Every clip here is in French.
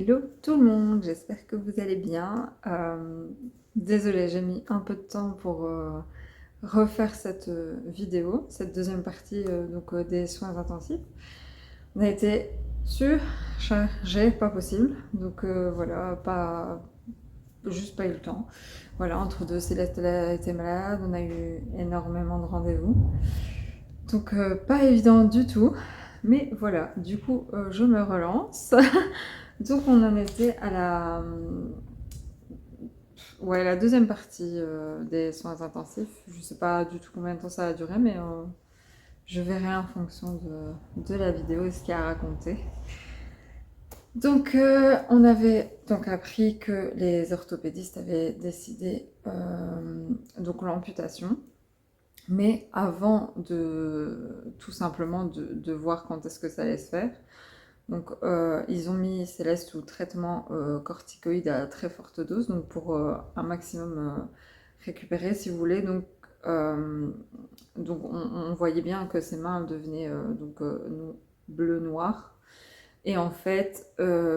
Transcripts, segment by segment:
Hello tout le monde, j'espère que vous allez bien. Désolée, j'ai mis un peu de temps pour refaire cette vidéo, cette deuxième partie des soins intensifs. On a été surchargé, pas possible, donc voilà, juste pas eu le temps. Voilà, entre deux, Céleste elle a été malade, on a eu énormément de rendez-vous, donc pas évident du tout. Mais voilà, du coup, je me relance. Donc on en était à la deuxième partie des soins intensifs. Je sais pas du tout combien de temps ça a duré, mais je verrai en fonction de la vidéo et ce qu'il y a à raconter. Donc on avait donc appris que les orthopédistes avaient décidé donc l'amputation. Mais avant de tout simplement de voir quand est-ce que ça allait se faire, donc ils ont mis Céleste sous traitement corticoïde à très forte dose, donc pour un maximum récupérer si vous voulez. Donc on voyait bien que ses mains devenaient bleu-noir. Et en fait,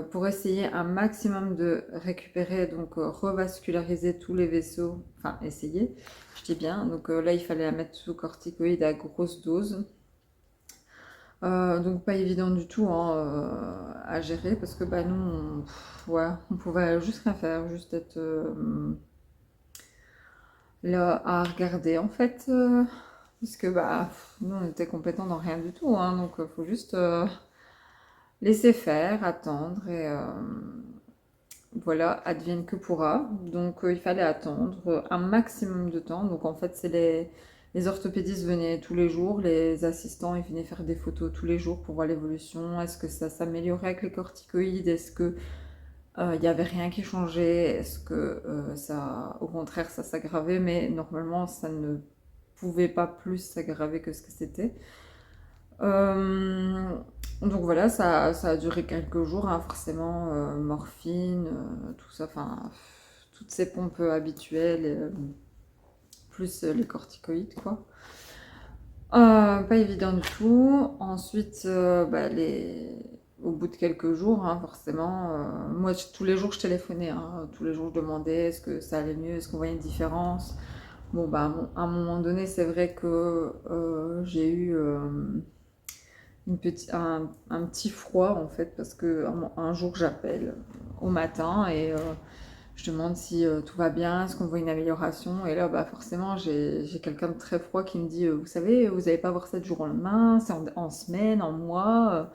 pour essayer un maximum de récupérer, donc revasculariser tous les vaisseaux, enfin essayer, je dis bien, donc là il fallait la mettre sous corticoïde à grosse dose. Donc pas évident du tout hein, à gérer parce que bah, nous, on pouvait juste rien faire, juste être là à regarder en fait, puisque bah, nous on était compétents dans rien du tout, hein, donc il faut juste laisser faire, attendre et voilà, advienne que pourra. Donc il fallait attendre un maximum de temps. Donc en fait, les orthopédistes venaient tous les jours, les assistants ils venaient faire des photos tous les jours pour voir l'évolution. Est-ce que ça s'améliorait avec les corticoïdes? Est-ce que il n'y avait rien qui changeait? Est-ce que ça, au contraire, ça s'aggravait? Mais normalement, ça ne pouvait pas plus s'aggraver que ce que c'était. Donc voilà, ça a duré quelques jours, hein, forcément, morphine, tout ça, enfin, toutes ces pompes habituelles, plus les corticoïdes, quoi. Pas évident du tout. Ensuite, au bout de quelques jours, hein, forcément, moi tous les jours je téléphonais, hein, tous les jours je demandais est-ce que ça allait mieux, est-ce qu'on voyait une différence. Bon, bah, à un moment donné, c'est vrai que j'ai eu un petit froid en fait parce que un jour j'appelle au matin et je demande si tout va bien, est-ce qu'on voit une amélioration et là bah forcément j'ai quelqu'un de très froid qui me dit vous savez vous n'allez pas voir ça du jour au lendemain, c'est en semaine, en mois.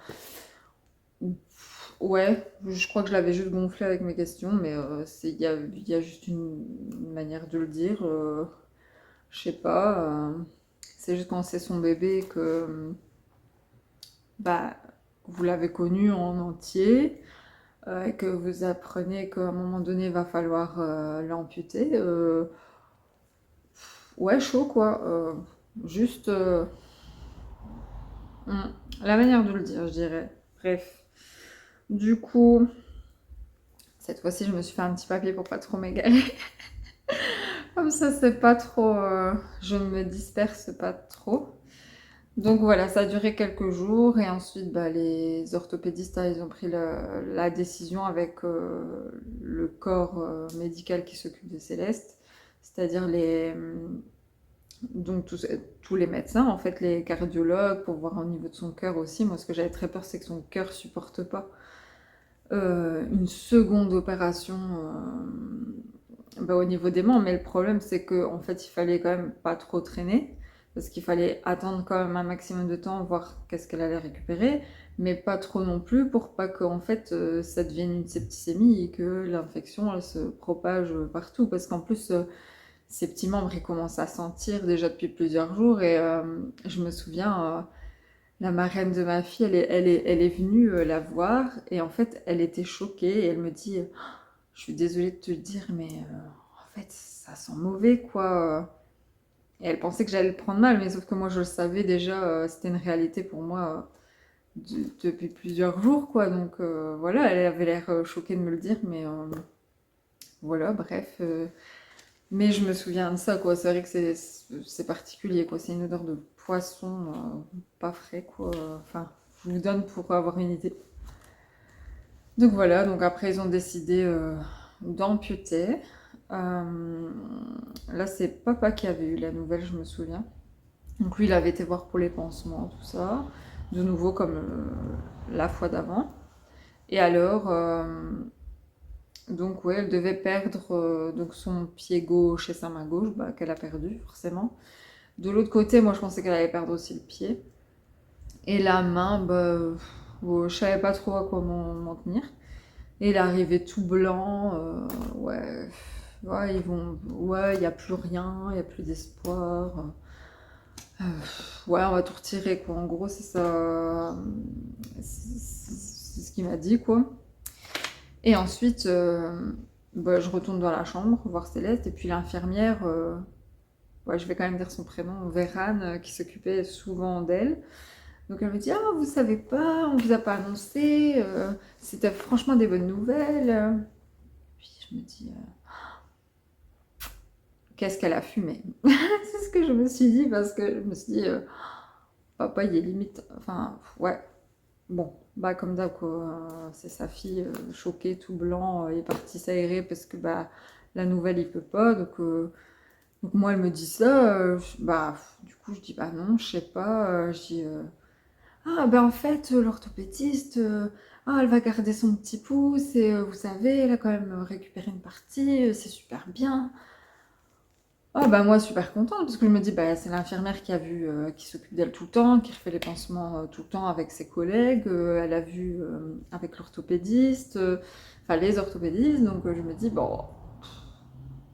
Ouais, je crois que je l'avais juste gonflé avec mes questions mais il y a juste une manière de le dire, je sais pas, c'est juste quand c'est son bébé que bah, vous l'avez connu en entier, et que vous apprenez qu'à un moment donné, il va falloir l'amputer. Ouais, chaud quoi. Juste hmm, la manière de le dire, je dirais. Bref. Du coup, cette fois-ci, je me suis fait un petit papier pour pas trop m'égaler. Comme ça, c'est pas trop. Je ne me disperse pas trop. Donc voilà, ça a duré quelques jours et ensuite bah, les orthopédistes hein, ils ont pris la décision avec le corps médical qui s'occupe de Céleste, c'est-à-dire donc tous les médecins, en fait les cardiologues pour voir au niveau de son cœur aussi. Moi ce que j'avais très peur c'est que son cœur supporte pas une seconde opération bah, au niveau des membres, mais le problème c'est qu'en fait il fallait quand même pas trop traîner parce qu'il fallait attendre quand même un maximum de temps, voir qu'est-ce qu'elle allait récupérer, mais pas trop non plus pour pas que en fait ça devienne une septicémie et que l'infection elle se propage partout, parce qu'en plus ces petits membres ils commencent à sentir déjà depuis plusieurs jours et je me souviens la marraine de ma fille elle est venue la voir et en fait elle était choquée et elle me dit je suis désolée de te le dire mais en fait ça sent mauvais quoi. Et elle pensait que j'allais le prendre mal, mais sauf que moi je le savais déjà, c'était une réalité pour moi depuis plusieurs jours, quoi. Donc voilà, elle avait l'air choquée de me le dire, mais voilà, bref. Mais je me souviens de ça, quoi. C'est vrai que c'est particulier, quoi. C'est une odeur de poisson pas frais, quoi. Enfin, je vous donne pour avoir une idée. Donc voilà, donc après ils ont décidé d'amputer. Euh, Là c'est papa qui avait eu la nouvelle, je me souviens. Donc lui il avait été voir pour les pansements, tout ça, de nouveau comme la fois d'avant. Et alors, donc ouais, elle devait perdre donc son pied gauche et sa main gauche, bah, qu'elle a perdu forcément. De l'autre côté, moi je pensais qu'elle allait perdre aussi le pied. Et la main, bah, je savais pas trop à quoi m'en tenir. Et il est arrivé tout blanc, ouais, ouais, ouais, il n'y a plus rien, il n'y a plus d'espoir. Euh, ouais, on va tout retirer, quoi. En gros, c'est ça, c'est ce qu'il m'a dit, quoi. Et ensuite, bah, je retourne dans la chambre voir Céleste, et puis l'infirmière, ouais, je vais quand même dire son prénom, Vérane, qui s'occupait souvent d'elle. Donc elle me dit: ah, vous savez pas, on vous a pas annoncé, c'était franchement des bonnes nouvelles. Puis je me dis, qu'est-ce qu'elle a fumé? C'est ce que je me suis dit, parce que je me suis dit, papa, il est limite. Enfin, ouais, bon, bah comme d'hab, quoi. C'est sa fille, choquée, tout blanc, il est parti s'aérer parce que bah, la nouvelle, il peut pas. Donc moi, elle me dit ça, bah, du coup, je dis, bah non, je sais pas. Je dis, ah, ben en fait, l'orthopédiste, ah, elle va garder son petit pouce et vous savez, elle a quand même récupéré une partie, c'est super bien. Ah bah moi super contente parce que je me dis bah c'est l'infirmière qui a vu qui s'occupe d'elle tout le temps, qui refait les pansements tout le temps avec ses collègues, elle a vu avec l'orthopédiste, enfin les orthopédistes, donc je me dis bon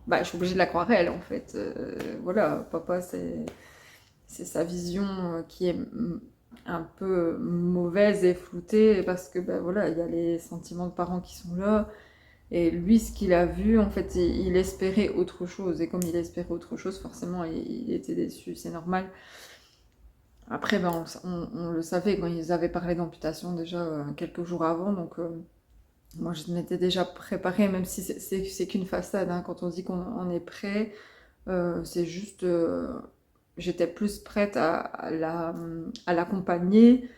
bah je suis obligée de la croire elle en fait. Voilà, papa c'est sa vision qui est un peu mauvaise et floutée parce que bah voilà, il y a les sentiments de parents qui sont là. Et lui, ce qu'il a vu, en fait, il espérait autre chose. Et comme il espérait autre chose, forcément, il était déçu. C'est normal. Après, ben, on le savait quand ils avaient parlé d'amputation déjà quelques jours avant. Donc, moi, je m'étais déjà préparée, même si c'est qu'une façade. Hein. Quand on dit qu'on est prêt, c'est juste. J'étais plus prête à l'accompagner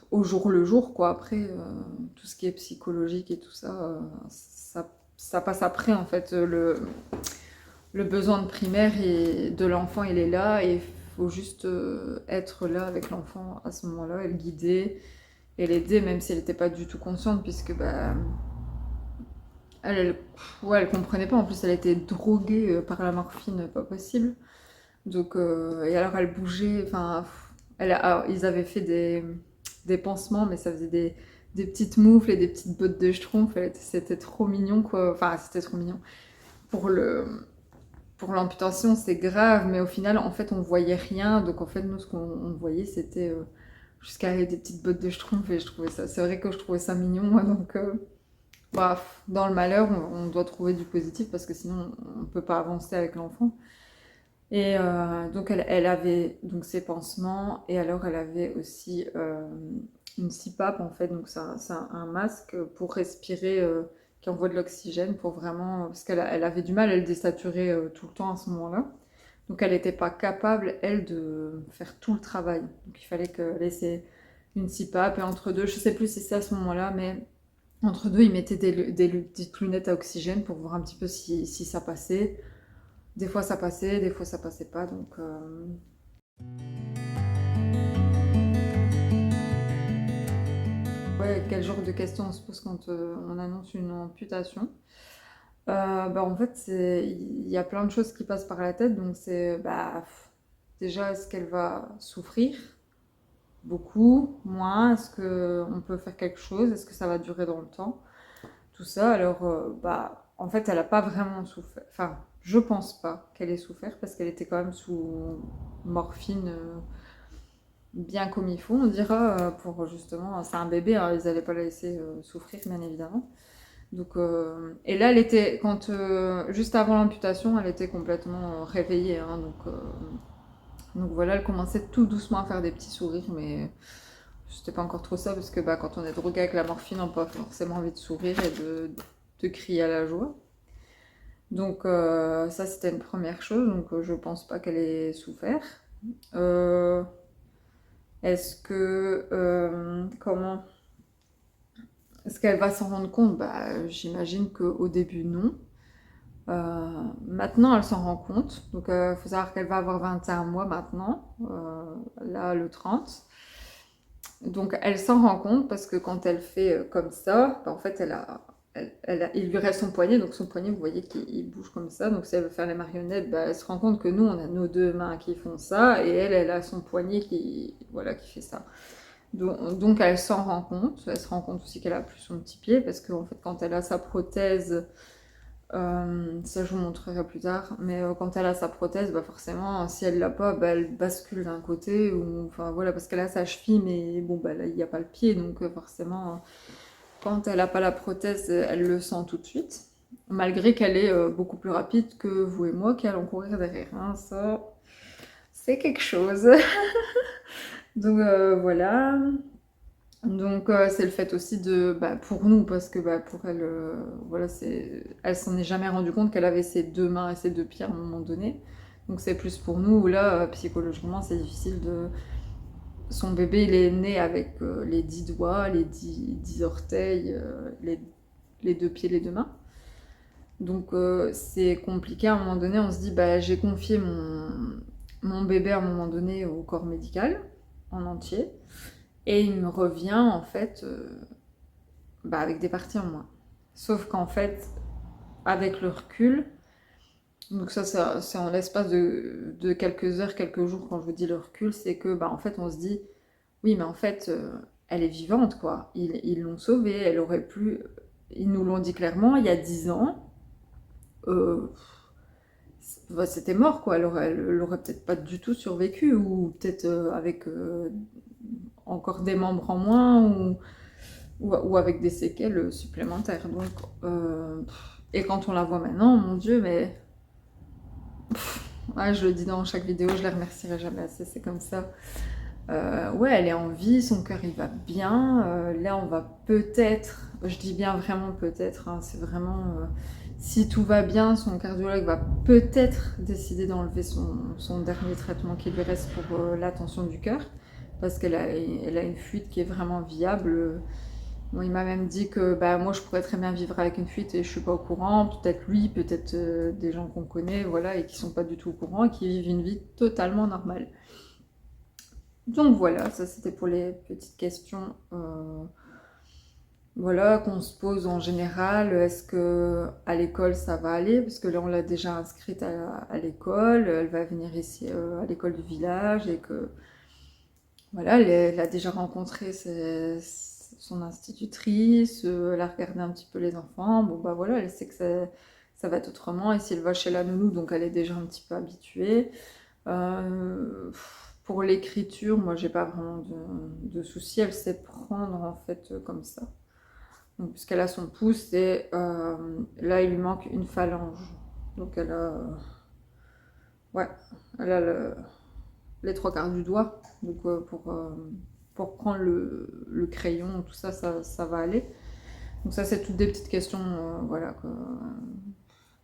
au jour le jour, quoi. Après, tout ce qui est psychologique et tout ça, ça passe après, en fait. Le besoin de primaire et de l'enfant, il est là et il faut juste être là avec l'enfant à ce moment-là et le guider et l'aider, même si elle n'était pas du tout consciente, puisque bah, ouais, elle comprenait pas. En plus, elle était droguée par la morphine, pas possible. Donc, et alors elle bougeait, enfin, alors, ils avaient fait des pansements, mais ça faisait des petites moufles et des petites bottes de schtroumpf. C'était trop mignon, quoi. Enfin, c'était trop mignon. Pour pour l'amputation, c'est grave, mais au final, en fait, on voyait rien. Donc, en fait, nous, ce qu'on voyait, c'était jusqu'à des petites bottes de schtroumpf. Et je trouvais ça, c'est vrai que je trouvais ça mignon, moi. Donc, bref, dans le malheur, on doit trouver du positif parce que sinon, on peut pas avancer avec l'enfant. Et donc elle avait donc ses pansements et alors elle avait aussi une CPAP en fait, donc c'est un masque pour respirer qui envoie de l'oxygène pour vraiment, parce elle avait du mal, elle désaturait tout le temps à ce moment-là. Donc elle n'était pas capable, elle, de faire tout le travail. Donc il fallait qu'elle ait une CPAP et entre deux, je sais plus si c'est à ce moment-là, mais entre deux, ils mettaient des petites lunettes à oxygène pour voir un petit peu si ça passait. Des fois ça passait, des fois ça passait pas, donc ouais, quel genre de questions on se pose quand on annonce une amputation? Bah en fait, il y a plein de choses qui passent par la tête, donc c'est bah déjà est-ce qu'elle va souffrir? Beaucoup, moins, est-ce qu'on peut faire quelque chose? Est-ce que ça va durer dans le temps? Tout ça, alors bah en fait elle a pas vraiment souffert, enfin je pense pas qu'elle ait souffert parce qu'elle était quand même sous morphine bien comme il faut, on dira, pour justement, c'est un bébé, hein, ils n'allaient pas la laisser souffrir, bien évidemment. Donc, et là, elle était, juste avant l'amputation, elle était complètement réveillée. Hein, donc voilà, elle commençait tout doucement à faire des petits sourires, mais c'était pas encore trop ça, parce que bah, quand on est drogué avec la morphine, on n'a pas forcément envie de sourire et de crier à la joie. Donc ça, c'était une première chose, donc je pense pas qu'elle ait souffert. Euh, Est-ce que, comment Est-ce qu'elle va s'en rendre compte? Bah, j'imagine qu'au début, non. Maintenant, elle s'en rend compte. Donc, il faut savoir qu'elle va avoir 21 mois maintenant, là, le 30. Donc, elle s'en rend compte parce que quand elle fait comme ça, bah, en fait, il lui reste son poignet. Donc, son poignet, vous voyez qu'il bouge comme ça. Donc, si elle veut faire les marionnettes, bah, elle se rend compte que nous, on a nos deux mains qui font ça. Et elle a son poignet voilà, qui fait ça. Donc, elle s'en rend compte. Elle se rend compte aussi qu'elle a plus son petit pied parce que, en fait, quand elle a sa prothèse, ça je vous montrerai plus tard, mais quand elle a sa prothèse, bah forcément, si elle l'a pas, bah, elle bascule d'un côté, ou enfin voilà, parce qu'elle a sa cheville, mais bon, bah là il n'y a pas le pied, donc forcément, quand elle a pas la prothèse, elle le sent tout de suite, malgré qu'elle est beaucoup plus rapide que vous et moi qui allons courir derrière, hein, ça c'est quelque chose. Donc voilà. Donc c'est le fait aussi pour nous, parce que pour elle, voilà, elle s'en est jamais rendue compte qu'elle avait ses deux mains et ses deux pieds à un moment donné. Donc c'est plus pour nous, où là, psychologiquement, c'est difficile de... Son bébé, il est né avec les 10 doigts, les 10 orteils, les deux pieds, les deux mains. Donc c'est compliqué, à un moment donné, on se dit, j'ai confié mon bébé à un moment donné au corps médical, en entier. Et il me revient en fait avec des parties en moins. Sauf qu'en fait, avec le recul, donc ça c'est en l'espace de quelques heures, quelques jours, quand je vous dis le recul, c'est que en fait on se dit, oui mais en fait elle est vivante quoi, ils l'ont sauvée, elle aurait pu, ils nous l'ont dit clairement, il y a 10 ans, euh, c'était mort quoi, elle aurait peut-être pas du tout survécu, ou peut-être avec encore des membres en moins, ou avec des séquelles supplémentaires. Donc, et quand on la voit maintenant, mon Dieu, mais ouais, je le dis dans chaque vidéo, je la remercierai jamais assez, c'est comme ça. Ouais, elle est en vie, son cœur il va bien. Là, on va peut-être, je dis bien vraiment peut-être, hein, c'est vraiment, si tout va bien, son cardiologue va peut-être décider d'enlever son dernier traitement qui lui reste pour la tension du cœur, parce elle a une fuite qui est vraiment viable. Bon, il m'a même dit que moi je pourrais très bien vivre avec une fuite et je suis pas au courant, peut-être lui, peut-être des gens qu'on connaît, voilà, et qui sont pas du tout au courant et qui vivent une vie totalement normale. Donc voilà, ça c'était pour les petites questions voilà, qu'on se pose en général. Est-ce que à l'école ça va aller? Parce que là on l'a déjà inscrite à l'école, elle va venir ici à l'école du village, et que voilà, elle a déjà rencontré son institutrice, elle a regardé un petit peu les enfants. Bon voilà, elle sait que ça va être autrement. Et si elle va chez la nounou, donc elle est déjà un petit peu habituée. Pour l'écriture, moi j'ai pas vraiment de soucis, elle sait prendre en fait comme ça. Donc, puisqu'elle a son pouce, et là il lui manque une phalange. Donc ouais, elle a les trois quarts du doigt. Donc pour prendre le crayon, tout ça, ça va aller. Donc ça, c'est toutes des petites questions voilà,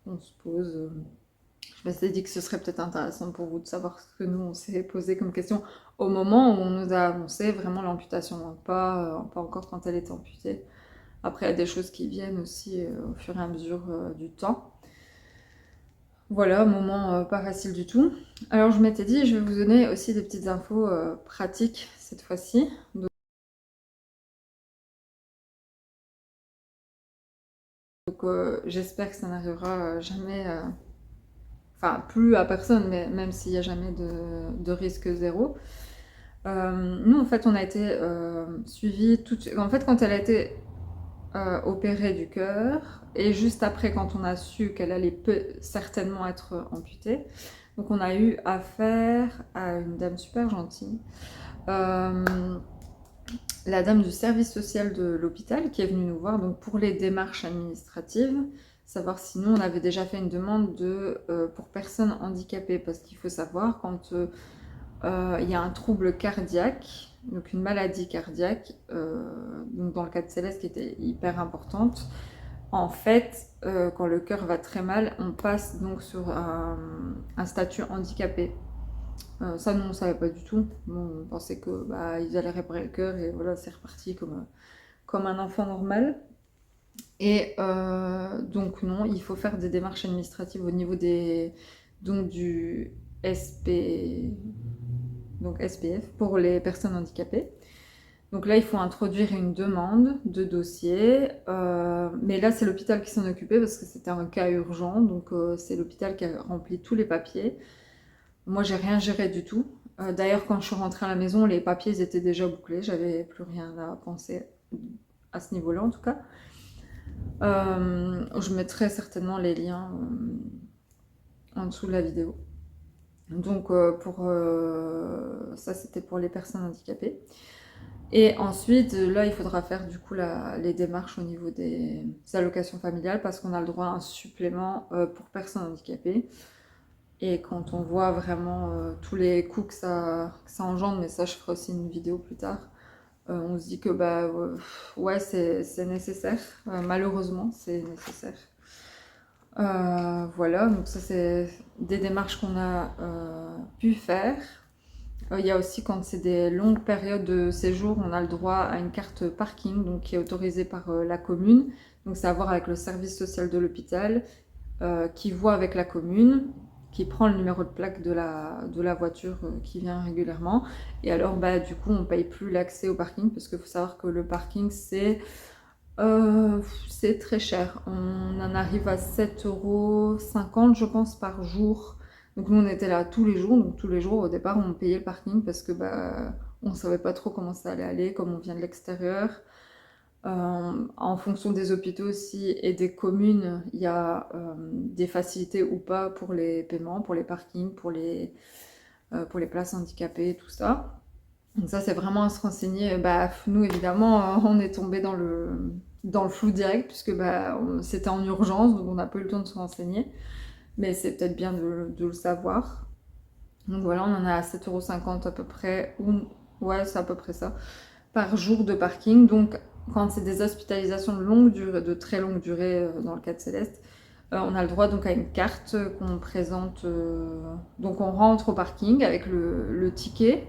qu'on se pose. Je m'étais dit que ce serait peut-être intéressant pour vous de savoir ce que nous, on s'est posé comme question au moment où on nous a annoncé vraiment l'amputation. Donc pas encore quand elle est amputée. Après, il y a des choses qui viennent aussi au fur et à mesure du temps. Voilà, moment pas facile du tout. Alors je m'étais dit, je vais vous donner aussi des petites infos pratiques cette fois-ci. Donc j'espère que ça n'arrivera jamais, enfin plus à personne, mais même s'il n'y a jamais de risque zéro. Nous en fait on a été suivis en fait quand elle a été opérée du cœur, et juste après quand on a su qu'elle allait certainement être amputée, donc on a eu affaire à une dame super gentille. La dame du service social de l'hôpital qui est venue nous voir donc pour les démarches administratives, savoir si nous on avait déjà fait une demande pour personnes handicapées, parce qu'il faut savoir quand il y a un trouble cardiaque, donc une maladie cardiaque, donc dans le cas de Céleste qui était hyper importante, en fait quand le cœur va très mal, on passe donc sur un statut handicapé. Ça, nous, on savait pas du tout. Bon, on pensait que ils allaient réparer le cœur et voilà, c'est reparti comme comme un enfant normal. Et donc non, il faut faire des démarches administratives au niveau du SPF pour les personnes handicapées. Donc là, il faut introduire une demande de dossier, mais là, c'est l'hôpital qui s'en occupait parce que c'était un cas urgent, donc c'est l'hôpital qui a rempli tous les papiers. Moi, j'ai rien géré du tout. D'ailleurs, quand je suis rentrée à la maison, les papiers étaient déjà bouclés, j'avais plus rien à penser à ce niveau-là en tout cas. Je mettrai certainement les liens en dessous de la vidéo. Donc ça, c'était pour les personnes handicapées. Et ensuite, là, il faudra faire du coup les démarches au niveau des allocations familiales parce qu'on a le droit à un supplément pour personnes handicapées. Et quand on voit vraiment tous les coûts que ça engendre, mais ça, je ferai aussi une vidéo plus tard, on se dit que bah ouais, c'est nécessaire. Malheureusement, c'est nécessaire. Voilà, donc ça, c'est des démarches qu'on a pu faire. Il y a aussi quand c'est des longues périodes de séjour, on a le droit à une carte parking donc, qui est autorisée par la commune. Donc c'est à voir avec le service social de l'hôpital qui voit avec la commune, qui prend le numéro de plaque de la voiture qui vient régulièrement. Et alors bah, du coup on ne paye plus l'accès au parking parce qu'il faut savoir que le parking c'est très cher. On en arrive à 7,50 € je pense par jour. Donc nous on était là tous les jours, donc tous les jours au départ on payait le parking parce que bah on savait pas trop comment ça allait aller, comme on vient de l'extérieur. En fonction des hôpitaux aussi et des communes, il y a des facilités ou pas pour les paiements, pour les parkings, pour les places handicapées, tout ça. Donc ça c'est vraiment à se renseigner. Bah, nous évidemment on est tombé dans le flou direct puisque bah, c'était en urgence donc on n'a pas eu le temps de se renseigner. Mais c'est peut-être bien de le savoir. Donc voilà, on en a à 7,50 € à peu près, ouais, c'est à peu près ça, par jour de parking. Donc quand c'est des hospitalisations de longue durée, de très longue durée, dans le cas de Céleste, on a le droit donc à une carte qu'on présente. Donc on rentre au parking avec le ticket.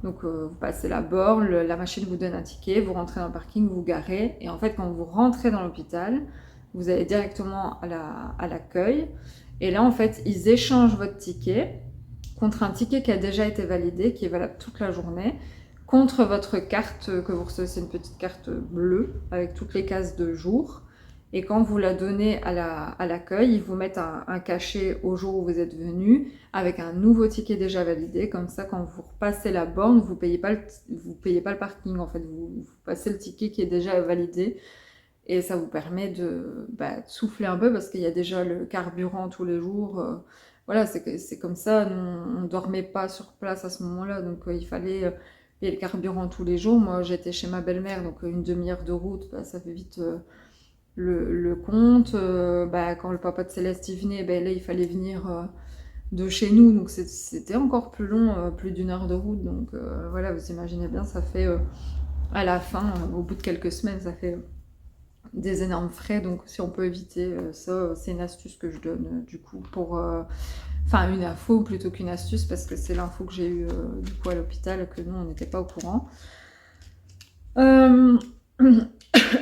Donc vous passez la borne, la machine vous donne un ticket, vous rentrez dans le parking, vous garez. Et en fait, quand vous rentrez dans l'hôpital, vous allez directement à l'accueil. Et là, en fait, ils échangent votre ticket contre un ticket qui a déjà été validé, qui est valable toute la journée, contre votre carte que vous recevez, c'est une petite carte bleue avec toutes les cases de jour. Et quand vous la donnez à l'accueil, ils vous mettent un cachet au jour où vous êtes venu avec un nouveau ticket déjà validé. Comme ça, quand vous repassez la borne, vous ne payez pas le parking. En fait, vous passez le ticket qui est déjà validé. Et ça vous permet de souffler un peu parce qu'il y a déjà le carburant tous les jours. Voilà, c'est comme ça. On ne dormait pas sur place à ce moment-là. Donc il fallait payer le carburant tous les jours. Moi, j'étais chez ma belle-mère, donc une demi-heure de route, ça fait vite le compte. Quand le papa de Céleste y venait, là, il fallait venir de chez nous. Donc c'était encore plus long, plus d'une heure de route. Donc voilà, vous imaginez bien, ça fait à la fin, au bout de quelques semaines, ça fait des énormes frais. Donc si on peut éviter ça, c'est une astuce que je donne du coup pour... Enfin, une info plutôt qu'une astuce parce que c'est l'info que j'ai eue du coup à l'hôpital que nous, on n'était pas au courant.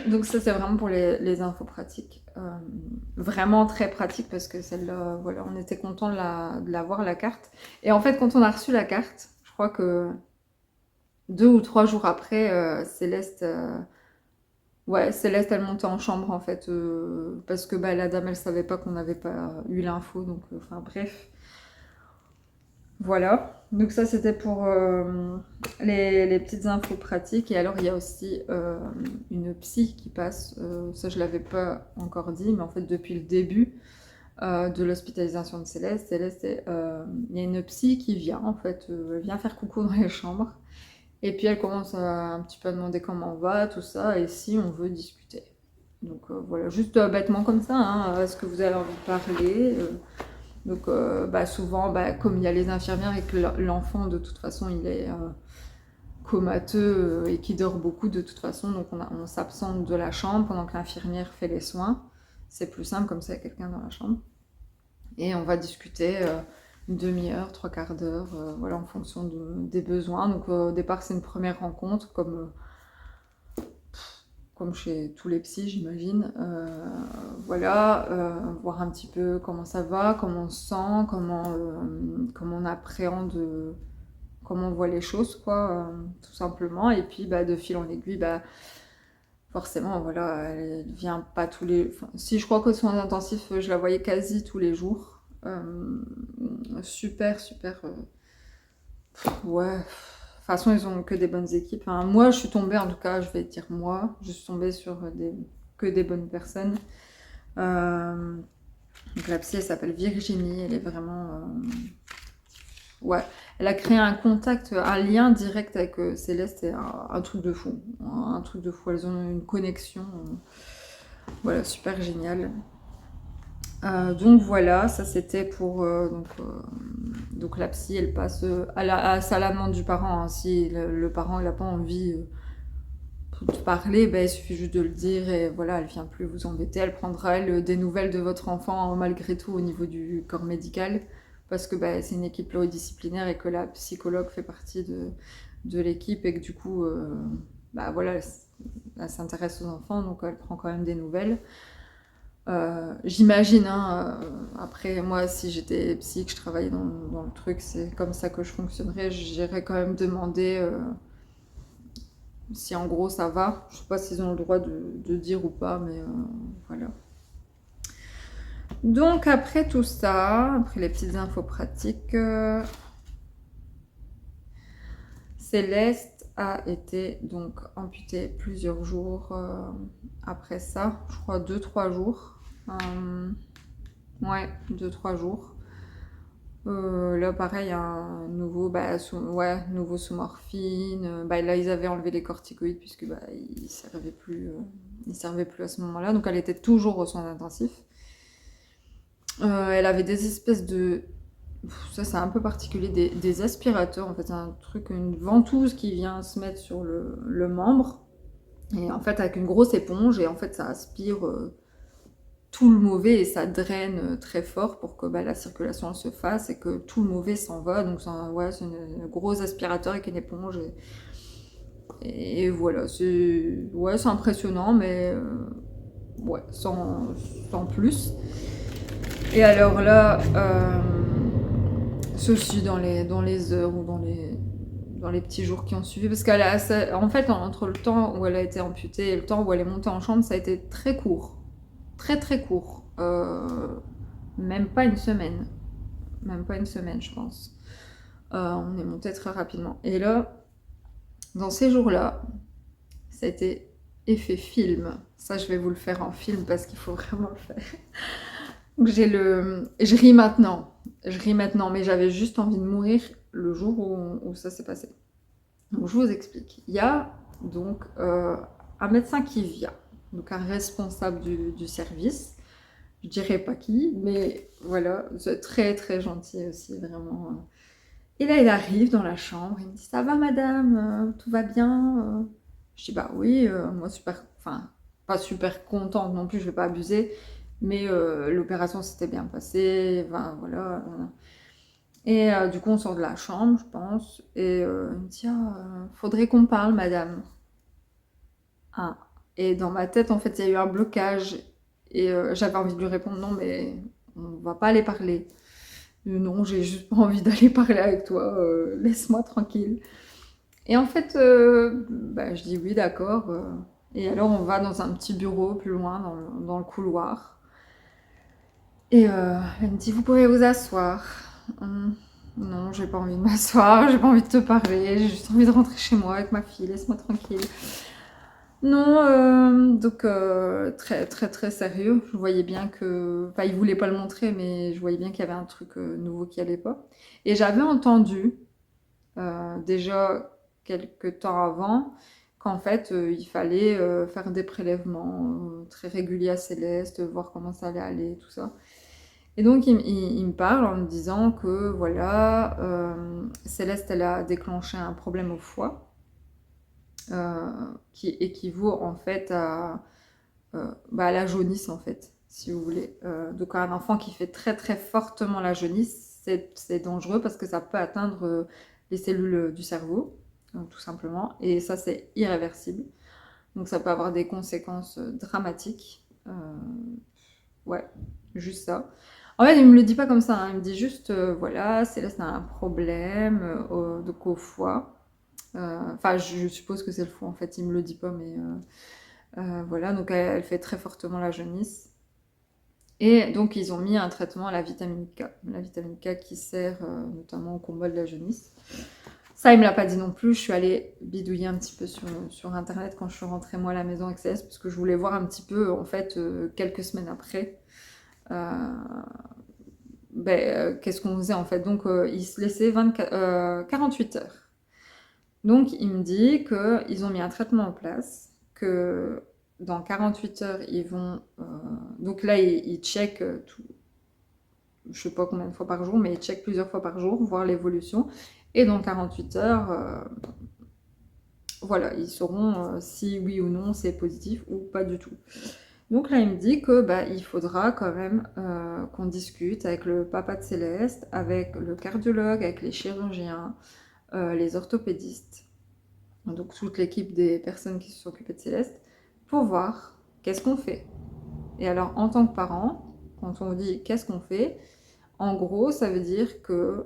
Donc ça, c'est vraiment pour les infos pratiques. Vraiment très pratique parce que celle-là, voilà, on était content de l'avoir, la carte. Et en fait, quand on a reçu la carte, je crois que 2 ou 3 jours après, Céleste, elle montait en chambre en fait, parce que la dame, elle savait pas qu'on n'avait pas eu l'info. Donc, enfin bref. Voilà, donc ça c'était pour les petites infos pratiques. Et alors il y a aussi une psy qui passe, ça je l'avais pas encore dit, mais en fait depuis le début de l'hospitalisation de Céleste, il y a une psy qui vient en fait, elle vient faire coucou dans les chambres. Et puis elle commence un petit peu à demander comment on va, tout ça, et si on veut discuter. Donc voilà, juste bêtement comme ça, hein, est-ce que vous avez envie de parler donc souvent, comme il y a les infirmières et que l'enfant de toute façon il est comateux et qui dort beaucoup de toute façon, donc on s'absente de la chambre pendant que l'infirmière fait les soins. C'est plus simple comme ça, il y a quelqu'un dans la chambre. Et on va discuter une demi-heure, 3/4 d'heure, voilà, en fonction des besoins. Donc au départ c'est une première rencontre, comme chez tous les psys, j'imagine. Voilà, voir un petit peu comment ça va, comment on se sent, comment on appréhende, comment on voit les choses, quoi, tout simplement. Et puis, de fil en aiguille, forcément, voilà, elle vient pas tous les... Enfin, si, je crois qu'aux soins intensifs, je la voyais quasi tous les jours. Super, super... ouais. De toute façon, ils ont que des bonnes équipes. Enfin, moi, je suis tombée, en tout cas, je vais dire moi, je suis tombée sur que des bonnes personnes. Donc la psy, elle s'appelle Virginie, elle est vraiment... ouais, elle a créé un contact, un lien direct avec Céleste, c'est un truc de fou. Un truc de fou, elles ont une connexion, voilà, super géniale. Donc voilà, ça c'était pour... donc la psy, elle passe à la demande du parent. Hein. Si le parent n'a pas envie de parler, il suffit juste de le dire et voilà, elle vient plus vous embêter. Elle prendra des nouvelles de votre enfant malgré tout au niveau du corps médical parce que c'est une équipe pluridisciplinaire et que la psychologue fait partie de l'équipe et que du coup, voilà, elle s'intéresse aux enfants, donc elle prend quand même des nouvelles. J'imagine, hein, après moi si j'étais psy, que je travaillais dans le truc, c'est comme ça que je fonctionnerais, j'irais quand même demander si en gros ça va. Je sais pas s'ils ont le droit de dire ou pas, mais voilà. Donc après tout ça, après les petites infos pratiques, Céleste a été donc amputée plusieurs jours après ça, je crois 2-3 jours. Ouais, 2-3 jours. Là, pareil, un nouveau, nouveau sous morphine. Là, ils avaient enlevé les corticoïdes puisque ils servaient plus, à ce moment-là. Donc, elle était toujours aux soins intensifs. Elle avait des espèces de... Ça, c'est un peu particulier, des aspirateurs, en fait, un truc, une ventouse qui vient se mettre sur le membre. Et en fait, avec une grosse éponge, et en fait, ça aspire tout le mauvais et ça draine très fort pour que la circulation se fasse et que tout le mauvais s'en va. Donc, c'est un gros aspirateur avec une éponge. Et voilà, c'est impressionnant, mais sans plus. Et alors là, ceci dans les heures ou dans les petits jours qui ont suivi, parce en fait, entre le temps où elle a été amputée et le temps où elle est montée en chambre, ça a été très court. Très très court. Même pas une semaine. Même pas une semaine, je pense. On est monté très rapidement. Et là, dans ces jours-là, ça a été effet film. Ça, je vais vous le faire en film parce qu'il faut vraiment le faire. Donc je ris maintenant. Je ris maintenant, mais j'avais juste envie de mourir le jour où ça s'est passé. Donc je vous explique. Il y a donc un médecin qui vient, donc un responsable du service. Je dirais pas qui, mais voilà, c'est très très gentil aussi, vraiment. Et là, il arrive dans la chambre, il me dit: ça va madame, tout va bien? Je dis: bah oui, moi super, enfin pas super contente non plus, je vais pas abuser, mais l'opération s'était bien passée, enfin, voilà. Et du coup, on sort de la chambre, je pense, et il me dit: ah, faudrait qu'on parle madame. Ah. Et dans ma tête, en fait, il y a eu un blocage. Et j'avais envie de lui répondre: non, mais on va pas aller parler. Non, j'ai juste pas envie d'aller parler avec toi, laisse-moi tranquille. Et en fait, je dis oui, d'accord. Et alors, on va dans un petit bureau plus loin, dans le couloir. Et elle me dit: vous pouvez vous asseoir. Non, j'ai pas envie de m'asseoir, j'ai pas envie de te parler, j'ai juste envie de rentrer chez moi avec ma fille, laisse-moi tranquille. Non, donc très très très sérieux. Je voyais bien que... Enfin, il voulait pas le montrer, mais je voyais bien qu'il y avait un truc nouveau qui allait pas. Et j'avais entendu, déjà quelques temps avant, qu'en fait, il fallait faire des prélèvements très réguliers à Céleste, voir comment ça allait aller, tout ça. Et donc, il me parle en me disant que, voilà, Céleste, elle a déclenché un problème au foie. Qui équivaut en fait à la jaunisse en fait, si vous voulez. Donc un enfant qui fait très très fortement la jaunisse, c'est dangereux parce que ça peut atteindre les cellules du cerveau, tout simplement, et ça c'est irréversible. Donc ça peut avoir des conséquences dramatiques. Ouais, juste ça. En fait, il me le dit pas comme ça, hein. Il me dit juste, voilà, Céleste a un problème donc au foie. Enfin, je suppose que c'est le foie, en fait, il me le dit pas, mais voilà, donc elle fait très fortement la jaunisse. Et donc, ils ont mis un traitement à la vitamine K qui sert notamment au combat de la jaunisse. Ça, il me l'a pas dit non plus. Je suis allée bidouiller un petit peu sur Internet quand je suis rentrée, moi, à la maison avec Céleste, parce que je voulais voir un petit peu, en fait, quelques semaines après, qu'est-ce qu'on faisait, en fait. Donc, il se laissait 48 heures. Donc, il me dit qu'ils ont mis un traitement en place, que dans 48 heures, ils vont... donc là, ils checkent tout, je sais pas combien de fois par jour, mais ils checkent plusieurs fois par jour, voir l'évolution. Et dans 48 heures, voilà, ils sauront si oui ou non c'est positif ou pas du tout. Donc là, il me dit que il faudra quand même qu'on discute avec le papa de Céleste, avec le cardiologue, avec les chirurgiens, les orthopédistes, donc toute l'équipe des personnes qui se sont occupées de Céleste, pour voir qu'est-ce qu'on fait. Et alors, en tant que parent, quand on dit qu'est-ce qu'on fait, en gros, ça veut dire que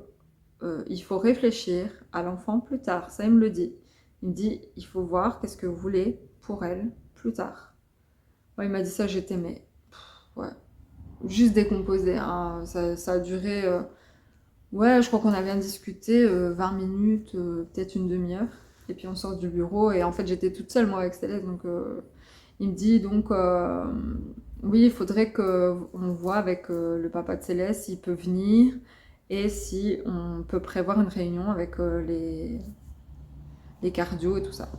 il faut réfléchir à l'enfant plus tard. Ça, il me le dit. Il me dit, il faut voir qu'est-ce que vous voulez pour elle plus tard. Ouais, il m'a dit ça, j'étais, mais ouais, juste décomposée, hein. Ça a duré, ouais, je crois qu'on a bien discuté 20 minutes, peut-être une demi-heure. Et puis on sort du bureau et en fait j'étais toute seule moi avec Céleste, donc il me dit donc oui, il faudrait qu'on voit avec le papa de Céleste s'il peut venir et si on peut prévoir une réunion avec les cardio et tout ça.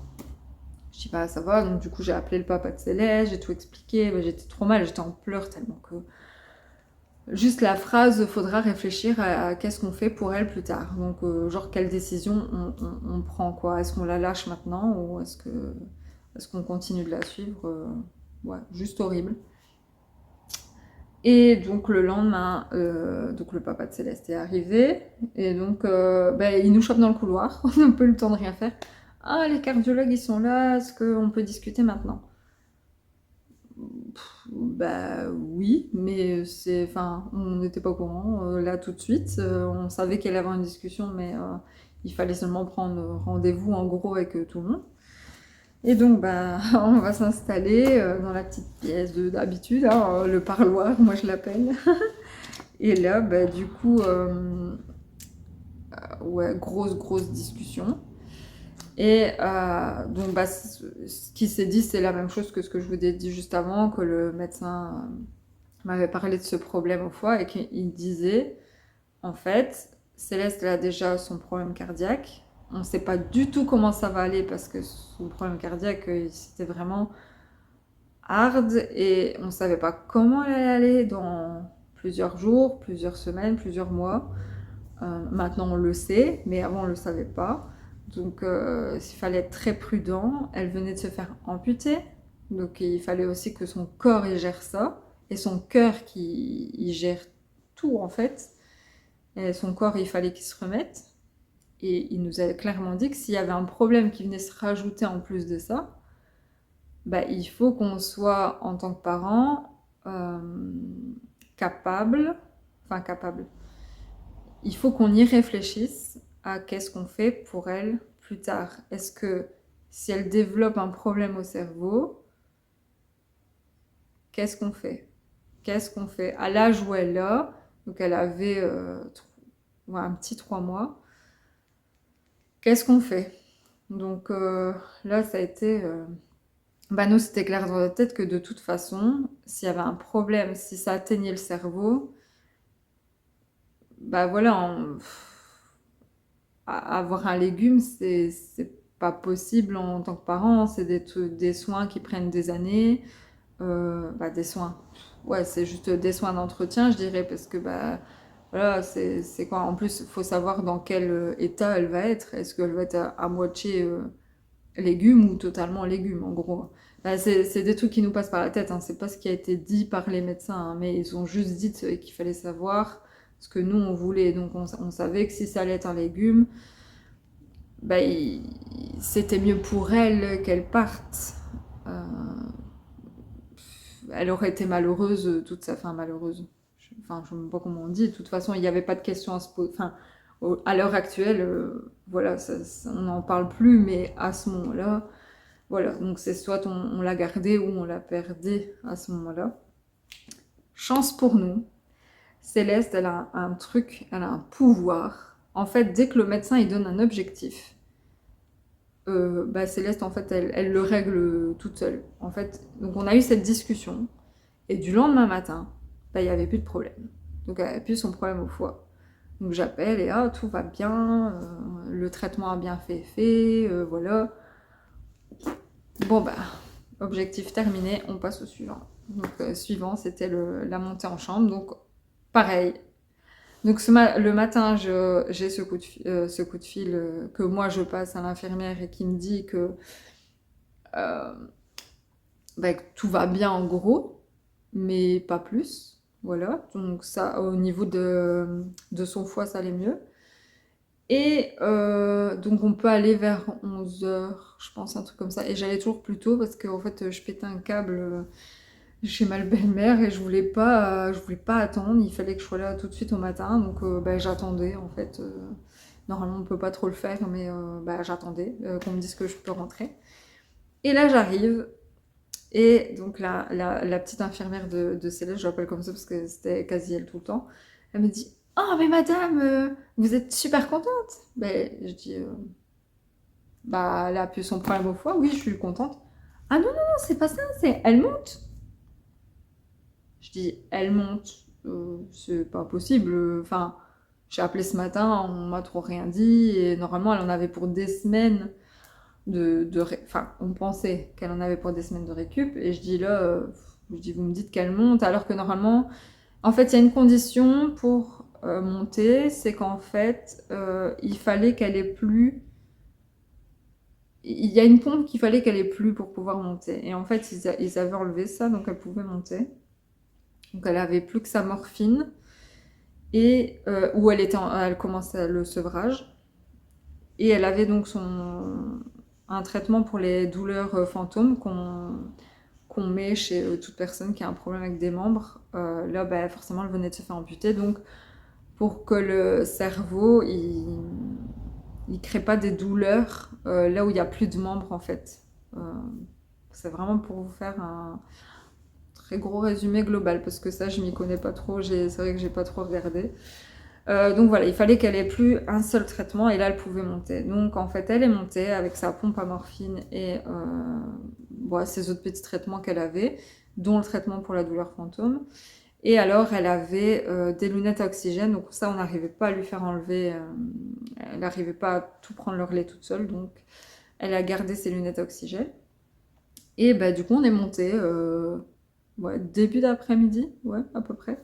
Je dis pas ça va, donc du coup j'ai appelé le papa de Céleste, j'ai tout expliqué, j'étais trop mal, j'étais en pleurs tellement que... Juste la phrase, faudra réfléchir à qu'est-ce qu'on fait pour elle plus tard. Donc, genre, quelle décision on prend, quoi. Est-ce qu'on la lâche maintenant ou est-ce qu'on continue de la suivre? Ouais, juste horrible. Et donc, le lendemain, donc le papa de Céleste est arrivé. Et donc, il nous chope dans le couloir. On n'a pas eu le temps de rien faire. Ah, les cardiologues, ils sont là. Est-ce qu'on peut discuter maintenant? Bah oui, mais on n'était pas au courant là tout de suite. On savait qu'il allait y avoir une discussion, mais il fallait seulement prendre rendez-vous en gros avec tout le monde. Et donc, on va s'installer dans la petite pièce d'habitude, hein, le parloir, moi je l'appelle. Et là, du coup, ouais, grosse discussion. Et donc, ce qui s'est dit, c'est la même chose que ce que je vous ai dit juste avant, que le médecin m'avait parlé de ce problème au foie et qu'il disait, en fait, Céleste elle a déjà son problème cardiaque. On ne sait pas du tout comment ça va aller parce que son problème cardiaque, c'était vraiment hard et on ne savait pas comment elle allait aller dans plusieurs jours, plusieurs semaines, plusieurs mois. Maintenant, on le sait, mais avant, on ne le savait pas. Donc, il fallait être très prudent. Elle venait de se faire amputer. Donc, il fallait aussi que son corps il gère ça. Et son cœur il gère tout, en fait. Et son corps, il fallait qu'il se remette. Et il nous a clairement dit que s'il y avait un problème qui venait se rajouter en plus de ça, il faut qu'on soit, en tant que parent, capable. Il faut qu'on y réfléchisse à qu'est-ce qu'on fait pour elle plus tard. Est-ce que si elle développe un problème au cerveau, qu'est-ce qu'on fait? Qu'est-ce qu'on fait? À l'âge où elle a, donc elle avait un petit 3 mois, qu'est-ce qu'on fait? Donc là, ça a été... nous, c'était clair dans la tête que de toute façon, s'il y avait un problème, si ça atteignait le cerveau, voilà, avoir un légume, c'est pas possible en tant que parent. C'est des soins qui prennent des années. Des soins. Ouais, c'est juste des soins d'entretien, je dirais, parce que voilà, c'est quoi. En plus, il faut savoir dans quel état elle va être. Est-ce qu'elle va être à moitié légumes ou totalement légumes, en gros. C'est des trucs qui nous passent par la tête, hein. C'est pas ce qui a été dit par les médecins, hein, mais ils ont juste dit qu'il fallait savoir ce que nous on voulait. Donc on savait que si ça allait être un légume, c'était mieux pour elle qu'elle parte. elle aurait été malheureuse toute sa... Enfin, malheureuse. Enfin, je ne sais pas comment on dit. De toute façon, il n'y avait pas de question à se poser. Enfin, à l'heure actuelle, voilà, on n'en parle plus, mais à ce moment-là, voilà. Donc, c'est soit on l'a gardée ou on l'a perdée à ce moment-là. Chance pour nous, Céleste, elle a un truc, elle a un pouvoir. En fait, dès que le médecin il donne un objectif, Céleste, en fait, elle le règle toute seule. En fait, donc on a eu cette discussion, et du lendemain matin, il n'y avait plus de problème. Donc elle n'avait plus son problème au foie. Donc j'appelle et tout va bien, le traitement a bien fait effet, voilà. Bon objectif terminé, on passe au suivant. Donc suivant, c'était la montée en chambre, donc pareil. Donc le matin, j'ai ce coup de fil que moi je passe à l'infirmière et qui me dit que que tout va bien en gros, mais pas plus. Voilà, donc ça, au niveau de son foie, ça allait mieux. Et donc on peut aller vers 11h, je pense, un truc comme ça. Et j'allais toujours plus tôt parce qu'en fait, je pétais un câble chez ma belle-mère et je voulais pas attendre. Il fallait que je sois là tout de suite au matin, donc j'attendais en fait. Normalement, on peut pas trop le faire, mais j'attendais qu'on me dise que je peux rentrer. Et là, j'arrive. Et donc la petite infirmière de Céleste, je l'appelle comme ça parce que c'était quasi elle tout le temps, elle me dit « Oh mais madame, vous êtes super contente ?» Je dis elle a appuyé son problème au foie, oui je suis contente. « Ah non, non, non, c'est pas ça, c'est elle monte !» Je dis « Elle monte, c'est pas possible, enfin j'ai appelé ce matin, on m'a trop rien dit et normalement elle en avait pour des semaines. » Enfin, on pensait qu'elle en avait pour des semaines de récup, et je dis là, vous me dites qu'elle monte, alors que normalement, en fait, il y a une condition pour monter, c'est qu'en fait, il fallait qu'elle ait plus, il y a une pompe qu'il fallait qu'elle ait plus pour pouvoir monter, et en fait, ils avaient enlevé ça, donc elle pouvait monter, donc elle avait plus que sa morphine, et où elle commençait le sevrage, et elle avait donc un traitement pour les douleurs fantômes qu'on met chez toute personne qui a un problème avec des membres. Là, forcément, elle venait de se faire amputer. Donc, pour que le cerveau, il crée pas des douleurs là où il n'y a plus de membres, en fait. C'est vraiment pour vous faire un très gros résumé global, parce que ça, je m'y connais pas trop. C'est vrai que j'ai pas trop regardé. Donc voilà, il fallait qu'elle ait plus un seul traitement et là elle pouvait monter. Donc en fait elle est montée avec sa pompe à morphine et ses autres petits traitements qu'elle avait, dont le traitement pour la douleur fantôme. Et alors elle avait des lunettes à oxygène, donc ça on n'arrivait pas à lui faire enlever, elle n'arrivait pas à tout prendre le relais toute seule, donc elle a gardé ses lunettes à oxygène. Et du coup on est monté début d'après-midi, à peu près.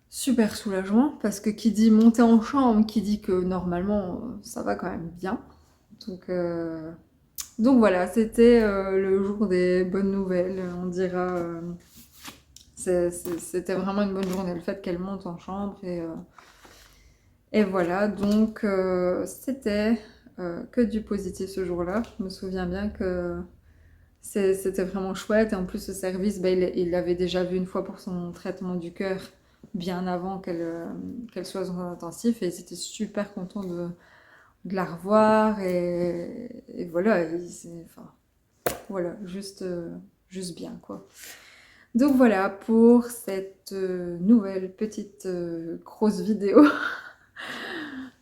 Super soulagement, parce que qui dit monter en chambre, qui dit que normalement ça va quand même bien. Donc voilà, c'était le jour des bonnes nouvelles, on dira. C'était vraiment une bonne journée, le fait qu'elle monte en chambre. Et voilà, donc c'était que du positif ce jour-là. Je me souviens bien que c'était vraiment chouette. Et en plus, ce service, il l'avait déjà vu une fois pour son traitement du cœur, bien avant qu'elle soit dans un intensif, et ils étaient super contents de la revoir, et voilà, voilà, juste bien, quoi. Donc voilà pour cette nouvelle petite grosse vidéo.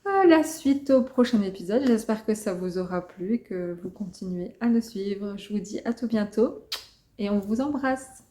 La suite au prochain épisode. J'espère que ça vous aura plu et que vous continuez à nous suivre. Je vous dis à tout bientôt et on vous embrasse.